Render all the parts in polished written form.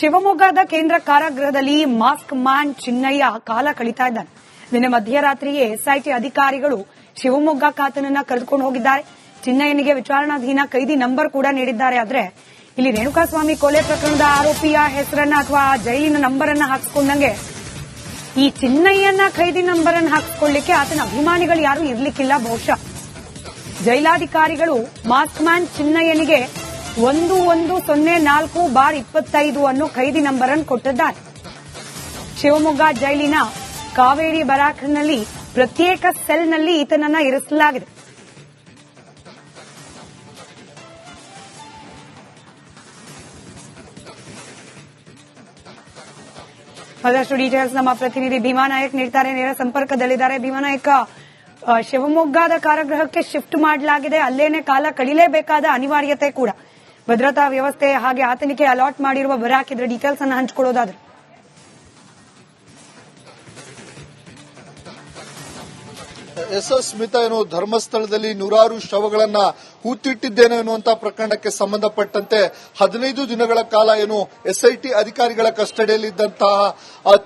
ಶಿವಮೊಗ್ಗದ ಕೇಂದ್ರ ಕಾರಾಗೃಹದಲ್ಲಿ mask man Chinnaiah ಕಾಲ ಕಳೀತಾ ಇದ್ದಾನೆ. ನಿನ್ನೆ ಮಧ್ಯರಾತ್ರಿಯೇ ಎಸ್ಐಟಿ ಅಧಿಕಾರಿಗಳು ಶಿವಮೊಗ್ಗ ಕಾತನನ್ನ ಕರೆದುಕೊಂಡು ಹೋಗಿದ್ದಾರೆ. ಚಿನ್ನಯ್ಯನಿಗೆ ವಿಚಾರಣಾಧೀನ ಕೈದಿ ನಂಬರ್ ಕೂಡ ನೀಡಿದ್ದಾರೆ. ಆದ್ರೆ ಇಲ್ಲಿ ರೇಣುಕಾಸ್ವಾಮಿ ಕೊಲೆ ಪ್ರಕರಣದ ಆರೋಪಿಯ ಹೆಸರನ್ನ ಅಥವಾ ಜೈಲಿನ ನಂಬರ್ ಅನ್ನ ಹಾಕಿಸ್ಕೊಂಡಂಗೆ ಈ ಚಿನ್ನಯ್ಯನ ಖೈದಿ ನಂಬರ್ ಅನ್ನು ಹಾಕಿಸ್ಕೊಳ್ಳಿಕ್ಕೆ ಆತನ ಅಭಿಮಾನಿಗಳು ಯಾರು ಇರ್ಲಿಕ್ಕಿಲ್ಲ. ಬಹುಶಃ ಜೈಲಾಧಿಕಾರಿಗಳು ಮಾಸ್ಕ್ ಮ್ಯಾನ್ ಚಿನ್ನಯ್ಯನಿಗೆ 1104/25 ಅನ್ನೋ ಖೈದಿ ನಂಬರ್ ಅನ್ನು ಕೊಟ್ಟಿದ್ದಾರೆ. ಶಿವಮೊಗ್ಗ ಜೈಲಿನ ಕಾವೇರಿ ಬರಾಕ್ನಲ್ಲಿ ಪ್ರತ್ಯೇಕ ಸೆಲ್ನಲ್ಲಿ ಈತನನ್ನ ಇರಿಸಲಾಗಿದೆ. ಮತ್ತಷ್ಟು ಡೀಟೇಲ್ಸ್ ನಮ್ಮ ಪ್ರತಿನಿಧಿ ಭೀಮಾ ನಾಯಕ್ ನೀಡ್ತಾರೆ. ನೇರ ಸಂಪರ್ಕದಲ್ಲಿದ್ದಾರೆ. ಭೀಮಾ ನಾಯಕ್, ಶಿವಮೊಗ್ಗದ ಕಾರಾಗೃಹಕ್ಕೆ ಶಿಫ್ಟ್ ಮಾಡಲಾಗಿದೆ. ಅಲ್ಲೇನೆ ಕಾಲ ಕಳೀಲೇಬೇಕಾದ ಅನಿವಾರ್ಯತೆ ಕೂಡ. ಭದ್ರತಾ ವ್ಯವಸ್ಥೆ ಹಾಗೆ ಆತನಿಗೆ ಅಲಾಟ್ ಮಾಡಿರುವ ಬರಾಕ್ ಇದರ ಡೀಟೇಲ್ಸ್ ಅನ್ನು ಹಂಚಿಕೊಳ್ಳೋದಾದ್ರೆ. ಸ್ಮಿತಾ, ಏನು ಧರ್ಮಸ್ಥಳದಲ್ಲಿ ನೂರಾರು ಶವಗಳನ್ನ ಹೂತಿಟ್ಟಿದ್ದೇನೆ ಎನ್ನುವಂತ ಪ್ರಕರಣಕ್ಕೆ ಸಂಬಂಧಪಟ್ಟಂತೆ 15 ದಿನಗಳ ಕಾಲ ಏನು ಎಸ್ಐಟಿ ಅಧಿಕಾರಿಗಳ ಕಸ್ಟಡಿಯಲ್ಲಿದ್ದಂತಹ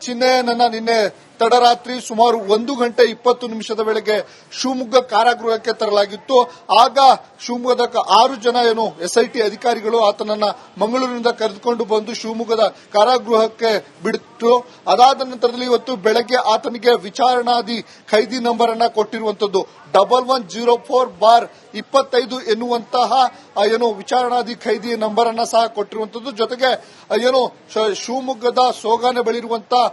ಚಿನ್ನಯ್ಯನನ್ನ ನಿನ್ನೆ ತಡರಾತ್ರಿ ಸುಮಾರು 1:20 ವೇಳೆಗೆ ಶಿವಮೊಗ್ಗ ಕಾರಾಗೃಹಕ್ಕೆ ತರಲಾಗಿತ್ತು. ಆಗ ಶಿವಮೊಗ್ಗದ 6 ಜನ ಏನು ಎಸ್ಐಟಿ ಅಧಿಕಾರಿಗಳು ಆತನನ್ನ ಮಂಗಳೂರಿನಿಂದ ಕರೆದುಕೊಂಡು ಬಂದು ಶಿವಮೊಗ್ಗದ ಕಾರಾಗೃಹಕ್ಕೆ ಬಿಡಿತ್ತು. ಅದಾದ ನಂತರದಲ್ಲಿ ಇವತ್ತು ಬೆಳಗ್ಗೆ ಆತನಿಗೆ ವಿಚಾರಣಾಧಿ ಖೈದಿ ನಂಬರ್ ಅನ್ನ ಕೊಟ್ಟಿರುವಂತದ್ದು 1104/25 ಎನ್ನುವಂತಹ ಏನು ವಿಚಾರಣಾಧಿ ಖೈದಿ ನಂಬರ್ ಅನ್ನ ಸಹ ಕೊಟ್ಟಿರುವಂತದ್ದು. ಜೊತೆಗೆ ಏನು ಶಿವಮೊಗ್ಗದ ಸೋಗಾನೆ ಬಳಿರುವಂತಹ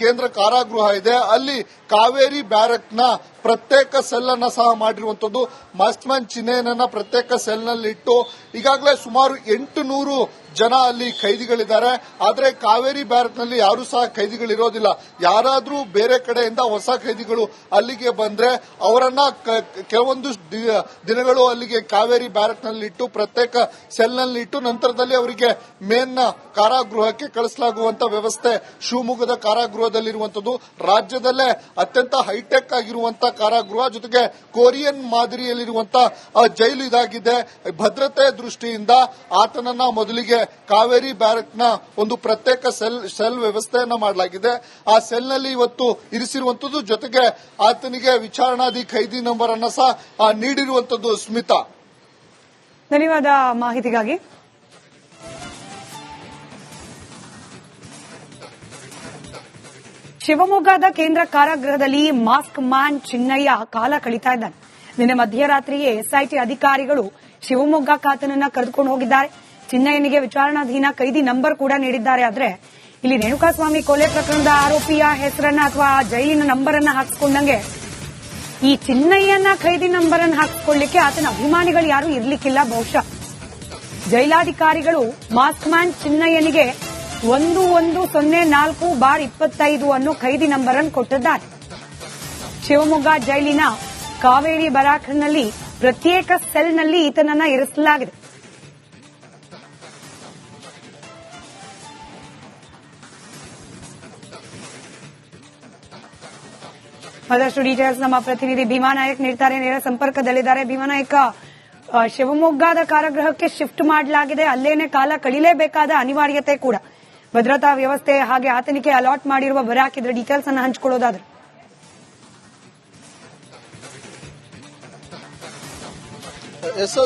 ಕೇಂದ್ರ ಕಾರಾಗೃಹ ಇದೆ, ಅಲ್ಲಿ ಕಾವೇರಿ ಬ್ಯಾರಕ್ನ ಪ್ರತ್ಯೇಕ ಸೆಲ್ ಅನ್ನ ಸಹ ಮಾಡಿರುವಂತದ್ದು. ಮಾಸ್ಕ್ ಮ್ಯಾನ್ ಚಿನ್ನಯ್ಯನನ್ನ ಪ್ರತ್ಯೇಕ ಸೆಲ್ನಲ್ಲಿ ಇಟ್ಟು ಈಗಾಗಲೇ ಸುಮಾರು 800 ಜನ ಅಲ್ಲಿ ಖೈದಿಗಳಿದ್ದಾರೆ. ಆದರೆ ಕಾವೇರಿ ಬ್ಯಾರಕ್ನಲ್ಲಿ ಯಾರೂ ಸಹ ಖೈದಿಗಳಿರೋದಿಲ್ಲ. ಯಾರಾದ್ರೂ ಬೇರೆ ಕಡೆಯಿಂದ ಹೊಸ ಖೈದಿಗಳು ಅಲ್ಲಿಗೆ ಬಂದ್ರೆ ಅವರನ್ನ ಕೆಲವೊಂದು ದಿನಗಳು ಅಲ್ಲಿಗೆ ಕಾವೇರಿ ಬ್ಯಾರಕ್ನಲ್ಲಿ ಇಟ್ಟು ಪ್ರತ್ಯೇಕ ಸೆಲ್ನಲ್ಲಿ ಇಟ್ಟು ನಂತರದಲ್ಲಿ ಅವರಿಗೆ ಮೇನ್ ಕಾರಾಗೃಹಕ್ಕೆ ಕಳಿಸಲಾಗುವಂತ ವ್ಯವಸ್ಥೆ ಶಿವಮೊಗ್ಗದ ಕಾರಾಗೃಹದಲ್ಲಿರುವಂತದ್ದು. ರಾಜ್ಯದಲ್ಲೇ ಅತ್ಯಂತ ಹೈಟೆಕ್ ಆಗಿರುವಂತಹ ಕಾರಾಗೃಹ, ಜೊತೆಗೆ ಕೊರಿಯನ್ ಮಾದರಿಯಲ್ಲಿರುವಂತಹ ಜೈಲು ಇದಾಗಿದೆ. ಭದ್ರತೆ ದೃಷ್ಟಿಯಿಂದ ಆತನನ್ನ ಮೊದಲಿಗೆ ಕಾವೇರಿ ಬ್ಯಾರಕ್ನ ಒಂದು ಪ್ರತ್ಯೇಕ ಸೆಲ್ ವ್ಯವಸ್ಥೆಯನ್ನ ಮಾಡಲಾಗಿದೆ. ಆ ಸೆಲ್ನಲ್ಲಿ ಇವತ್ತು ಇರಿಸಿರುವಂತದ್ದು. ಜೊತೆಗೆ ಆತನಿಗೆ ವಿಚಾರಣಾಧಿ ಖೈದಿ ನಂಬರ್ ಅನ್ನ ಸಹ ನೀಡಿರುವಂತದ್ದು. ಸ್ಮಿತಾ, ಧನ್ಯವಾದ ಮಾಹಿತಿಗಾಗಿ. ಶಿವಮೊಗ್ಗದ ಕೇಂದ್ರ ಕಾರಾಗೃಹದಲ್ಲಿ ಮಾಸ್ಕ್ ಮ್ಯಾನ್ ಚಿನ್ನಯ್ಯ ಕಾಲ ಕಳೀತಾ ಇದ್ದಾನೆ. ನಿನ್ನೆ ಮಧ್ಯರಾತ್ರಿಯೇ ಎಸ್ಐಟಿ ಅಧಿಕಾರಿಗಳು ಶಿವಮೊಗ್ಗ ಕಾತನನ್ನ ಕರೆದುಕೊಂಡು ಹೋಗಿದ್ದಾರೆ. ಚಿನ್ನಯ್ಯನಿಗೆ ವಿಚಾರಣಾಧೀನ ಕೈದಿ ನಂಬರ್ ಕೂಡ ನೀಡಿದ್ದಾರೆ. ಆದ್ರೆ ಇಲ್ಲಿ ರೇಣುಕಾಸ್ವಾಮಿ ಕೊಲೆ ಪ್ರಕರಣದ ಆರೋಪಿಯ ಹೆಸರನ್ನ ಅಥವಾ ಜೈಲಿನ ನಂಬರ್ ಅನ್ನ ಹಾಕಿಸ್ಕೊಂಡಂಗೆ ಈ ಚಿನ್ನಯ್ಯನ ಖೈದಿ ನಂಬರ್ ಅನ್ನು ಹಾಕಿಸ್ಕೊಳ್ಳಿಕ್ಕೆ ಆತನ ಅಭಿಮಾನಿಗಳು ಯಾರು ಇರ್ಲಿಕ್ಕಿಲ್ಲ. ಬಹುಶಃ ಜೈಲಾಧಿಕಾರಿಗಳು ಮಾಸ್ಕ್ ಮ್ಯಾನ್ ಚಿನ್ನಯ್ಯನಿಗೆ 1104/25 ಅನ್ನೋ ಖೈದಿ ನಂಬರ್ ಅನ್ನು ಕೊಟ್ಟಿದ್ದಾರೆ. ಶಿವಮೊಗ್ಗ ಜೈಲಿನ ಕಾವೇರಿ ಬರಾಕ್ನಲ್ಲಿ ಪ್ರತ್ಯೇಕ ಸೆಲ್ನಲ್ಲಿ ಈತನನ್ನ ಇರಿಸಲಾಗಿದೆ. ಮತ್ತಷ್ಟು ಡೀಟೇಲ್ಸ್ ನಮ್ಮ ಪ್ರತಿನಿಧಿ ಭೀಮಾ ನಾಯಕ್ ನೀಡ್ತಾರೆ. ನೇರ ಸಂಪರ್ಕದಲ್ಲಿದ್ದಾರೆ. ಭೀಮಾ ನಾಯಕ್, ಶಿವಮೊಗ್ಗದ ಕಾರಾಗೃಹಕ್ಕೆ ಶಿಫ್ಟ್ ಮಾಡಲಾಗಿದೆ. ಅಲ್ಲೇನೆ ಕಾಲ ಕಳೀಲೇಬೇಕಾದ ಅನಿವಾರ್ಯತೆ ಕೂಡ. ಭದ್ರತಾ ವ್ಯವಸ್ಥೆ ಹಾಗೆ ಆತನಿಗೆ ಅಲಾಟ್ ಮಾಡಿರುವ ಬರಾಕ್ ಇದರ ಡೀಟೇಲ್ಸ್ ಅನ್ನು ಹಂಚಿಕೊಳ್ಳೋದಾದ್ರೆ.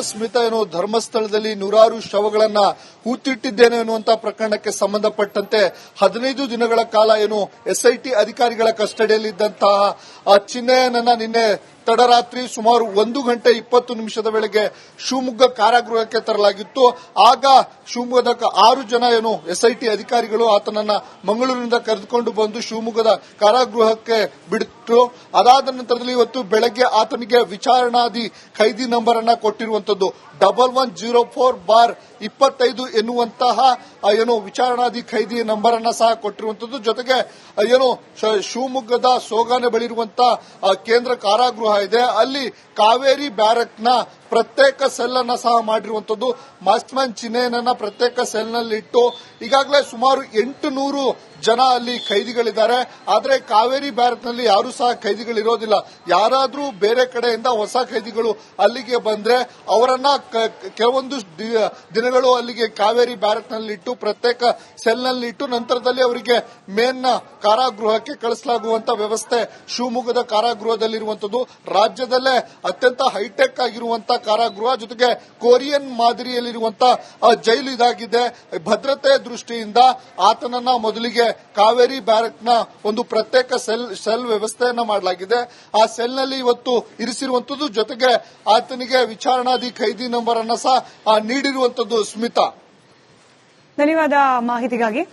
ಸ್ಮಿತಾ, ಏನು ಧರ್ಮಸ್ಥಳದಲ್ಲಿ ನೂರಾರು ಶವಗಳನ್ನ ಹೂತಿಟ್ಟಿದ್ದೇನೆ ಎನ್ನುವಂತ ಪ್ರಕರಣಕ್ಕೆ ಸಂಬಂಧಪಟ್ಟಂತೆ 15 ದಿನಗಳ ಕಾಲ ಏನು ಎಸ್ಐಟಿ ಅಧಿಕಾರಿಗಳ ಕಸ್ಟಡಿಯಲ್ಲಿದ್ದಂತಹ ಚಿನ್ನಯ್ಯನನ್ನ ನಿನ್ನೆ ತಡರಾತ್ರಿ ಸುಮಾರು 1:20 ವೇಳೆಗೆ ಶಿವಮೊಗ್ಗ ಕಾರಾಗೃಹಕ್ಕೆ ತರಲಾಗಿತ್ತು. ಆಗ ಶಿವಮೊಗ್ಗದ 6 ಜನ ಏನು ಎಸ್ಐಟಿ ಅಧಿಕಾರಿಗಳು ಆತನನ್ನ ಮಂಗಳೂರಿನಿಂದ ಕರೆದುಕೊಂಡು ಬಂದು ಶಿವಮೊಗ್ಗದ ಕಾರಾಗೃಹಕ್ಕೆ ಬಿಡಿತ್ತು. ಅದಾದ ನಂತರದಲ್ಲಿ ಇವತ್ತು ಬೆಳಗ್ಗೆ ಆತನಿಗೆ ವಿಚಾರಣಾಧಿ ಖೈದಿ ನಂಬರ್ ಅನ್ನ ಕೊಟ್ಟಿರುವಂತದ್ದು 1104/25 ಎನ್ನುವಂತಹ ಏನು ವಿಚಾರಣಾಧಿ ಖೈದಿ ನಂಬರ್ ಅನ್ನ ಸಹ ಕೊಟ್ಟಿರುವಂತದ್ದು. ಜೊತೆಗೆ ಏನು ಶಿವಮೊಗ್ಗದ ಸೋಗಾನೆ ಬಳಿರುವಂತಹ ಕೇಂದ್ರ ಕಾರಾಗೃಹ ಇದೆ, ಅಲ್ಲಿ ಕಾವೇರಿ ಬ್ಯಾರಕ್ನ ಪ್ರತ್ಯೇಕ ಸೆಲ್ ಅನ್ನ ಸಹ ಮಾಡಿರುವಂತದ್ದು. ಮಾಸ್ಕ್ಮ್ಯಾನ್ ಚಿಹ್ನೆಯನ್ನ ಪ್ರತ್ಯೇಕ ಸೆಲ್ ನಲ್ಲಿ ಇಟ್ಟು ಈಗಾಗಲೇ ಸುಮಾರು 800 ಜನ ಅಲ್ಲಿ ಕೈದಿಗಳಿದ್ದಾರೆ. ಆದರೆ ಕಾವೇರಿ ಬ್ಯಾರಕ್ ನಲ್ಲಿ ಯಾರು ಸಹ ಕೈದಿಗಳಿರೋದಿಲ್ಲ. ಯಾರಾದ್ರೂ ಬೇರೆ ಕಡೆಯಿಂದ ಹೊಸ ಕೈದಿಗಳು ಅಲ್ಲಿಗೆ ಬಂದ್ರೆ ಅವರನ್ನ ಕೆಲವೊಂದು ದಿನಗಳು ಅಲ್ಲಿಗೆ ಕಾವೇರಿ ಬ್ಯಾರಕ್ ನಲ್ಲಿ ಇಟ್ಟು ಪ್ರತ್ಯೇಕ ಸೆಲ್ ನಲ್ಲಿ ಇಟ್ಟು ನಂತರದಲ್ಲಿ ಅವರಿಗೆ ಮೇನ್ ಕಾರಾಗೃಹಕ್ಕೆ ಕಳಿಸಲಾಗುವಂತ ವ್ಯವಸ್ಥೆ ಶಿವಮೊಗ್ಗದ ಕಾರಾಗೃಹದಲ್ಲಿರುವಂತದ್ದು. ರಾಜ್ಯದಲ್ಲೇ ಅತ್ಯಂತ ಹೈಟೆಕ್ ಆಗಿರುವಂತಹ ಕಾರಾಗೃಹ, ಜೊತೆಗೆ ಕೊರಿಯನ್ ಮಾದರಿಯಲ್ಲಿರುವಂತಹ ಜೈಲು ಇದಾಗಿದೆ. ಭದ್ರತೆ ದೃಷ್ಟಿಯಿಂದ ಆತನನ್ನ ಮೊದಲಿಗೆ ಕಾವೇರಿ ಬ್ಯಾರಕ್ ನ ಒಂದು ಪ್ರತ್ಯೇಕ ಸೆಲ್ ವ್ಯವಸ್ಥೆಯನ್ನ ಮಾಡಲಾಗಿದೆ. ಆ ಸೆಲ್ ನಲ್ಲಿ ಇವತ್ತು ಇರಿಸಿರುವಂತದ್ದು. ಜೊತೆಗೆ ಆತನಿಗೆ ವಿಚಾರಣಾಧಿ ಖೈದಿ ನಂಬರ್ ಅನ್ನ ಸಹ ನೀಡಿರುವಂತದ್ದು. ಸ್ಮಿತಾ, ಧನ್ಯವಾದ ಮಾಹಿತಿಗಾಗಿ.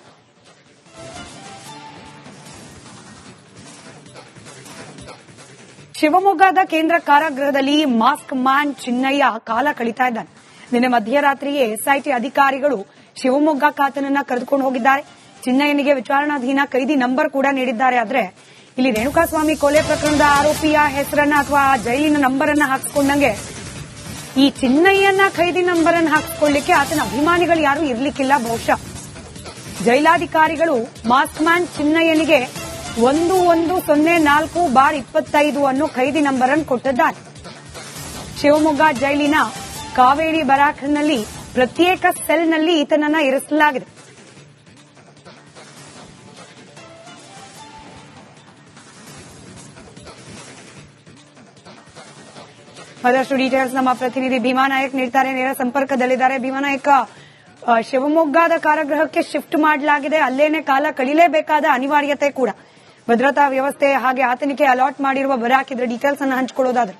ಶಿವಮೊಗ್ಗದ ಕೇಂದ್ರ ಕಾರಾಗೃಹದಲ್ಲಿ ಮಾಸ್ಕ್ ಮ್ಯಾನ್ ಚಿನ್ನಯ್ಯ ಕಾಲ ಕಳೀತಾ ಇದ್ದಾನೆ. ನಿನ್ನೆ ಮಧ್ಯರಾತ್ರಿಯೇ ಎಸ್ಐಟಿ ಅಧಿಕಾರಿಗಳು ಶಿವಮೊಗ್ಗ ಖಾತನನ್ನ ಕರೆದುಕೊಂಡು ಹೋಗಿದ್ದಾರೆ. ಚಿನ್ನಯ್ಯನಿಗೆ ವಿಚಾರಣಾಧೀನ ಖೈದಿ ನಂಬರ್ ಕೂಡ ನೀಡಿದ್ದಾರೆ. ಆದ್ರೆ ಇಲ್ಲಿ ರೇಣುಕಾಸ್ವಾಮಿ ಕೊಲೆ ಪ್ರಕರಣದ ಆರೋಪಿಯ ಹೆಸರನ್ನ ಅಥವಾ ಜೈಲಿನ ನಂಬರ್ ಅನ್ನ ಹಾಕಿಸ್ಕೊಂಡಂಗೆ ಈ ಚಿನ್ನಯ್ಯನ ಖೈದಿ ನಂಬರ್ ಅನ್ನು ಹಾಕಿಸ್ಕೊಳ್ಳಿಕ್ಕೆ ಆತನ ಅಭಿಮಾನಿಗಳು ಯಾರು ಇರ್ಲಿಕ್ಕಿಲ್ಲ. ಬಹುಶಃ ಜೈಲಾಧಿಕಾರಿಗಳು ಮಾಸ್ಕ್ ಮ್ಯಾನ್ ಚಿನ್ನಯ್ಯನಿಗೆ 1104/25 ಅನ್ನೋ ಖೈದಿ ನಂಬರ್ ಅನ್ನು ಕೊಟ್ಟಿದ್ದಾರೆ. ಶಿವಮೊಗ್ಗ ಜೈಲಿನ ಕಾವೇರಿ ಬರಾಕ್ನಲ್ಲಿ ಪ್ರತ್ಯೇಕ ಸೆಲ್ನಲ್ಲಿ ಈತನನ್ನ ಇರಿಸಲಾಗಿದೆ. ಮತ್ತಷ್ಟು ಡೀಟೇಲ್ಸ್ ನಮ್ಮ ಪ್ರತಿನಿಧಿ ಭೀಮಾ ನಾಯಕ್ ನೀಡ್ತಾರೆ. ನೇರ ಸಂಪರ್ಕದಲ್ಲಿದ್ದಾರೆ. ಭೀಮಾ ನಾಯಕ್, ಶಿವಮೊಗ್ಗದ ಕಾರಾಗೃಹಕ್ಕೆ ಶಿಫ್ಟ್ ಮಾಡಲಾಗಿದೆ. ಅಲ್ಲೇನೆ ಕಾಲ ಕಳೀಲೇಬೇಕಾದ ಅನಿವಾರ್ಯತೆ ಕೂಡ. ಭದ್ರತಾ ವ್ಯವಸ್ಥೆ ಹಾಗೆ ಆತನಿಗೆ ಅಲಾಟ್ ಮಾಡಿರುವ ಬರಾಕ್ ಇದರ ಡೀಟೇಲ್ಸ್ ಅನ್ನು ಹಂಚಿಕೊಳ್ಳೋದಾದ್ರೆ.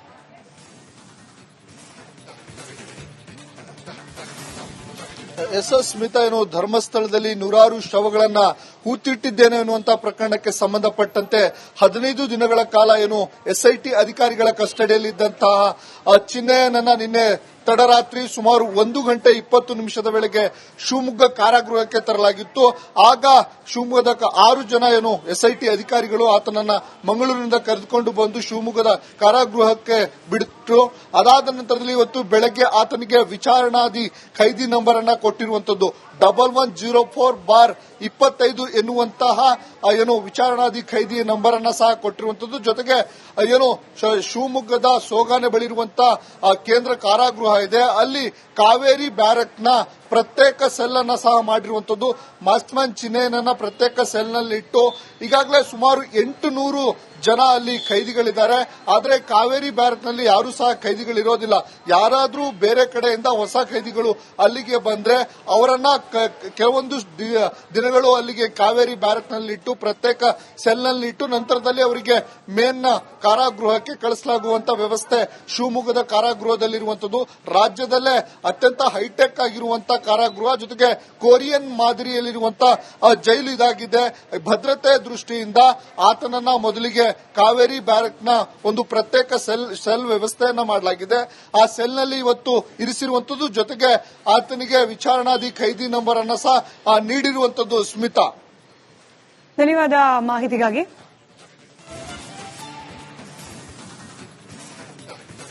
ಸ್ಮಿತಾ, ಏನು ಧರ್ಮಸ್ಥಳದಲ್ಲಿ ನೂರಾರು ಶವಗಳನ್ನ ಹೂತಿಟ್ಟಿದ್ದೇನೆ ಎನ್ನುವಂತಹ ಪ್ರಕರಣಕ್ಕೆ ಸಂಬಂಧಪಟ್ಟಂತೆ 15 ದಿನಗಳ ಕಾಲ ಏನು ಎಸ್ಐಟಿ ಅಧಿಕಾರಿಗಳ ಕಸ್ಟಡಿಯಲ್ಲಿದ್ದಂತಹ ಚಿನ್ನಯ್ಯನನ್ನ ನಿನ್ನೆ ತಡರಾತ್ರಿ ಸುಮಾರು 1 ಗಂಟೆ 20 ನಿಮಿಷದ ವೇಳೆಗೆ ಶಿವಮೊಗ್ಗ ಕಾರಾಗೃಹಕ್ಕೆ ತರಲಾಗಿತ್ತು. ಆಗ ಶಿವಮೊಗ್ಗದ 6 ಜನ ಏನು ಎಸ್ಐಟಿ ಅಧಿಕಾರಿಗಳು ಆತನನ್ನ ಮಂಗಳೂರಿನಿಂದ ಕರೆದುಕೊಂಡು ಬಂದು ಶಿವಮೊಗ್ಗದ ಕಾರಾಗೃಹಕ್ಕೆ ಬಿಟ್ಟರು. ಅದಾದ ನಂತರದಲ್ಲಿ ಇವತ್ತು ಬೆಳಗ್ಗೆ ಆತನಿಗೆ ವಿಚಾರಣಾಧಿ ಖೈದಿ ನಂಬರ್ ಅನ್ನ ಕೊಟ್ಟಿರುವಂತದ್ದು. 1104/25 ಎನ್ನುವಂತಹ ಏನು ವಿಚಾರಣಾಧಿ ಖೈದಿ ನಂಬರ್ ಅನ್ನ ಸಹ ಕೊಟ್ಟಿರುವಂತದ್ದು. ಜೊತೆಗೆ ಏನು ಶಿವಮೊಗ್ಗದ ಸೋಗಾನೆ ಬಳಿ ಇರುವಂತಹ ಕೇಂದ್ರ ಕಾರಾಗೃಹ ಇದೆ, ಅಲ್ಲಿ ಕಾವೇರಿ ಬ್ಯಾರಕ್ ನ ಪ್ರತ್ಯೇಕ ಸೆಲ್ ಅನ್ನ ಸಹ ಮಾಡಿರುವಂತದ್ದು. ಮಾಸ್ಕ್ಮ್ಯಾನ್ ಚಿಹ್ನೆಯನ್ನ ಪ್ರತ್ಯೇಕ ಸೆಲ್ ನಲ್ಲಿ ಇಟ್ಟು ಈಗಾಗಲೇ ಸುಮಾರು 800 ಜನ ಅಲ್ಲಿ ಕೈದಿಗಳಿದ್ದಾರೆ. ಆದರೆ ಕಾವೇರಿ ಬ್ಯಾರಕ್ ನಲ್ಲಿ ಯಾರು ಸಹ ಕೈದಿಗಳಿರೋದಿಲ್ಲ. ಯಾರಾದ್ರೂ ಬೇರೆ ಕಡೆಯಿಂದ ಹೊಸ ಕೈದಿಗಳು ಅಲ್ಲಿಗೆ ಬಂದ್ರೆ ಅವರನ್ನ ಕೆಲವೊಂದು ದಿನಗಳು ಅಲ್ಲಿಗೆ ಕಾವೇರಿ ಬ್ಯಾರಕ್ ನಲ್ಲಿ ಇಟ್ಟು ಪ್ರತ್ಯೇಕ ಸೆಲ್ ನಲ್ಲಿ ಇಟ್ಟು ನಂತರದಲ್ಲಿ ಅವರಿಗೆ ಮೇನ್ ಕಾರಾಗೃಹಕ್ಕೆ ಕಳಿಸಲಾಗುವಂತ ವ್ಯವಸ್ಥೆ ಶಿವಮೊಗ್ಗದ ಕಾರಾಗೃಹದಲ್ಲಿರುವಂತದ್ದು. ರಾಜ್ಯದಲ್ಲೇ ಅತ್ಯಂತ ಹೈಟೆಕ್ ಆಗಿರುವಂತಹ ಕಾರಾಗೃಹ, ಜೊತೆಗೆ ಕೊರಿಯನ್ ಮಾದರಿಯಲ್ಲಿರುವಂತಹ ಜೈಲು ಇದಾಗಿದೆ. ಭದ್ರತೆ ದೃಷ್ಟಿಯಿಂದ ಆತನನ್ನ ಮೊದಲಿಗೆ ಕಾವೇರಿ ಬ್ಯಾರಕ್ ನ ಒಂದು ಪ್ರತ್ಯೇಕ ಸೆಲ್ ವ್ಯವಸ್ಥೆಯನ್ನ ಮಾಡಲಾಗಿದೆ. ಆ ಸೆಲ್ ನಲ್ಲಿ ಇವತ್ತು ಇರಿಸಿರುವಂತದ್ದು. ಜೊತೆಗೆ ಆತನಿಗೆ ವಿಚಾರಣಾಧಿ ಖೈದಿ ನಂಬರ್ ಅನ್ನ ಸಹ ನೀಡಿರುವಂತದ್ದು. ಸ್ಮಿತಾ, ಧನ್ಯವಾದ ಮಾಹಿತಿಗಾಗಿ.